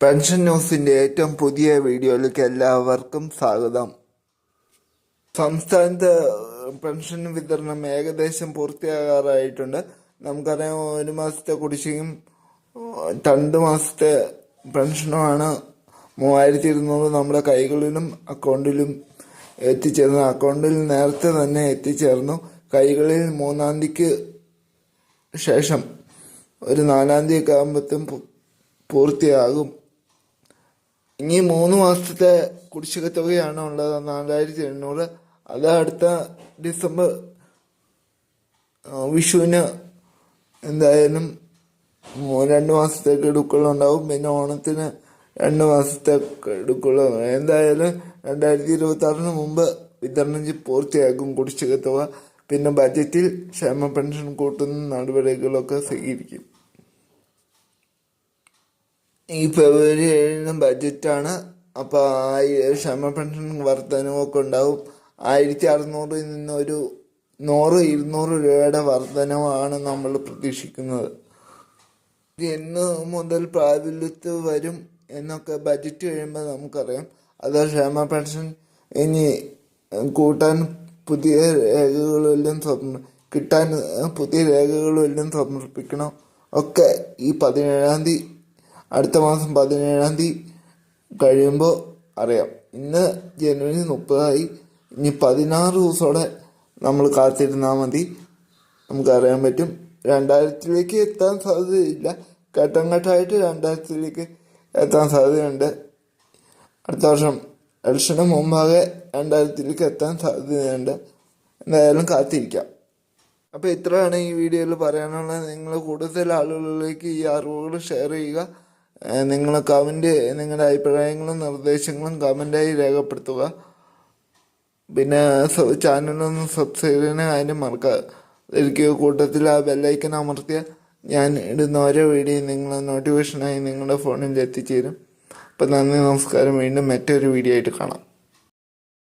Pension ന്യൂസിൻ്റെ ഏറ്റവും പുതിയ വീഡിയോയിലേക്ക് എല്ലാവർക്കും സ്വാഗതം. സംസ്ഥാനത്ത് പെൻഷൻ വിതരണം ഏകദേശം പൂർത്തിയാകാറായിട്ടുണ്ട്. നമുക്കറിയാം, 1 മാസത്തെ കുടിശ്ശികയും 2 മാസത്തെ പെൻഷനുമാണ് 3200 നമ്മുടെ കൈകളിലും അക്കൗണ്ടിലും എത്തിച്ചേർന്നു. അക്കൗണ്ടിൽ നേരത്തെ തന്നെ എത്തിച്ചേർന്നു. കൈകളിൽ 3-ാം തീയതിക്ക് ശേഷം ഒരു 4-ാം തീയതി ആകുമ്പോഴത്തേക്കും പൂർത്തിയാകും. ഇനി 3 മാസത്തെ കുടിശ്ശിക തുകയാണ് ഉള്ളത്, 4800. അത് അടുത്ത ഡിസംബർ വിഷുവിന് എന്തായാലും 2 മാസത്തെ ഗഡുക്കളുണ്ടാവും. പിന്നെ ഓണത്തിന് 2 മാസത്തെ ഗഡുക്കളും. എന്തായാലും 2026 മുമ്പ് വിതരണം പൂർത്തിയാക്കും കുടിശ്ശിക തുക. പിന്നെ ബജറ്റിൽ ക്ഷേമ പെൻഷൻ കൂട്ടുന്ന നടപടികളൊക്കെ സ്വീകരിക്കും. ഈ ഫെബ്രുവരി 7 ബഡ്ജറ്റാണ്. അപ്പോൾ ക്ഷേമ പെൻഷൻ വർധനവൊക്കെ ഉണ്ടാവും. 1600 നിന്ന് ഒരു 100-200 രൂപയുടെ വർധനവാണ് നമ്മൾ പ്രതീക്ഷിക്കുന്നത്. എന്ന് മുതൽ പ്രാബല്യത്തിൽ വരും എന്നൊക്കെ ബഡ്ജറ്റ് കഴിയുമ്പോൾ നമുക്കറിയാം. അത് ക്ഷേമ പെൻഷൻ ഇനി കൂട്ടാൻ പുതിയ രേഖകളെല്ലാം കിട്ടാൻ പുതിയ രേഖകളെല്ലാം സമർപ്പിക്കണം ഒക്കെ ഈ 17-ാം തീയതി, അടുത്ത മാസം 17-ാം തീയതി കഴിയുമ്പോൾ അറിയാം. ഇന്ന് ജനുവരി 30 ഇനി 16 ദിവസത്തോടെ നമ്മൾ കാത്തിരുന്നാൽ മതി, നമുക്കറിയാൻ പറ്റും. 2000-ലേക്ക് എത്താൻ സാധ്യതയില്ല, ഘട്ടം ഘട്ടമായിട്ട് 2000-ലേക്ക് എത്താൻ സാധ്യതയുണ്ട്. അടുത്ത വർഷം ഇലക്ഷന് മുമ്പാകെ 2000-ലേക്ക് എത്താൻ സാധ്യതയുണ്ട്. എന്തായാലും കാത്തിരിക്കാം. അപ്പോൾ ഇത്രയാണ് ഈ വീഡിയോയിൽ പറയാനുള്ളത്. നിങ്ങൾ കൂടുതൽ ആളുകളിലേക്ക് ഈ അറിവുകൾ ഷെയർ ചെയ്യുക. നിങ്ങൾ നിങ്ങളുടെ അഭിപ്രായങ്ങളും നിർദ്ദേശങ്ങളും കമൻ്റായി രേഖപ്പെടുത്തുക. പിന്നെ ചാനലൊന്ന് സബ്സ്ക്രൈബ് ചെയ്യുന്ന കാര്യം മറക്കാതിരിക്കുക. കൂട്ടത്തിൽ ആ ബെല്ലൈക്കൻ അമർത്തിയാൽ ഞാൻ ഇടുന്ന ഓരോ വീഡിയോ നിങ്ങൾ നോട്ടിഫിക്കേഷനായി നിങ്ങളുടെ ഫോണിൽ എത്തിച്ചേരും. അപ്പം നന്ദി, നമസ്കാരം. വീണ്ടും മറ്റൊരു വീഡിയോ ആയിട്ട് കാണാം.